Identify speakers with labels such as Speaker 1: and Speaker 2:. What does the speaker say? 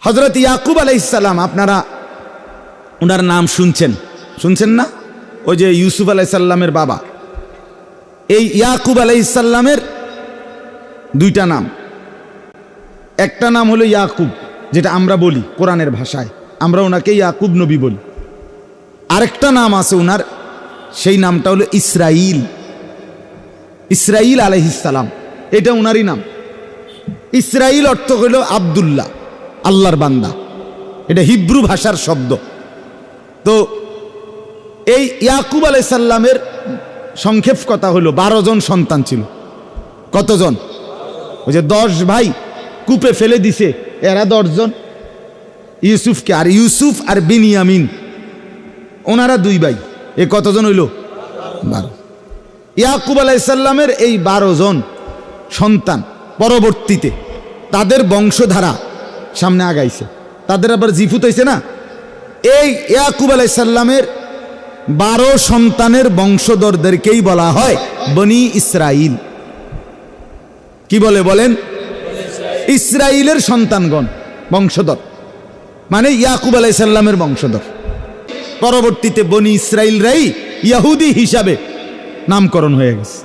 Speaker 1: হযরত ইয়াকুব আলাইহিস সালাম, আপনারা ওনার নাম শুনছেন না? ওই যে ইউসুফ আলাইহিস সালামের বাবা, এই ইয়াকুব আলাইহিস সালামের দুইটা নাম। একটা নাম হলো ইয়াকুব, যেটা আমরা বলি কোরআনের ভাষায়, আমরা ওনাকে ইয়াকুব নবী বলি। আরেকটা নাম আছে ওনার, সেই নামটা হলো ইসরাইল। ইসরাইল আলাইহিস সালাম, এটা ওনারই নাম। ইসরাইল অর্থ হলো আব্দুল্লাহ, আল্লাহর বান্দা। এটা হিব্রু ভাষার শব্দ। তো এই ইয়াকুব আলাইহিস সালামের সংক্ষেপ কথা হলো 12 জন সন্তান ছিল। কতজন? ওই যে 10 ভাই কূপে ফেলে দিছে, এরা 10 জন ইউসুফকে, আর ইউসুফ আর বিনিয়ামিন ওনারা 2 ভাই। এ কতজন হইল? 12। ইয়াকুব আলাইহিস সালামের এই 12 জন সন্তান পরবর্তীতে তাদের বংশধারা সামনে আগাইছে, তাদের আবার জিফুত হইছে না। এই ইয়াকুব আলাইহিস সালামের 12 সন্তানের বংশধরদেরকেই বলা হয় বনি ইসরাইল। কি বলেন? ইসরাইলের সন্তানগণ, বংশধর, মানে ইয়াকুব আলাইহিস সালামের বংশধর। পরবর্তীতে বনি ইসরাইলরাই ইহুদি হিসাবে নামকরণ হয়ে গেছে।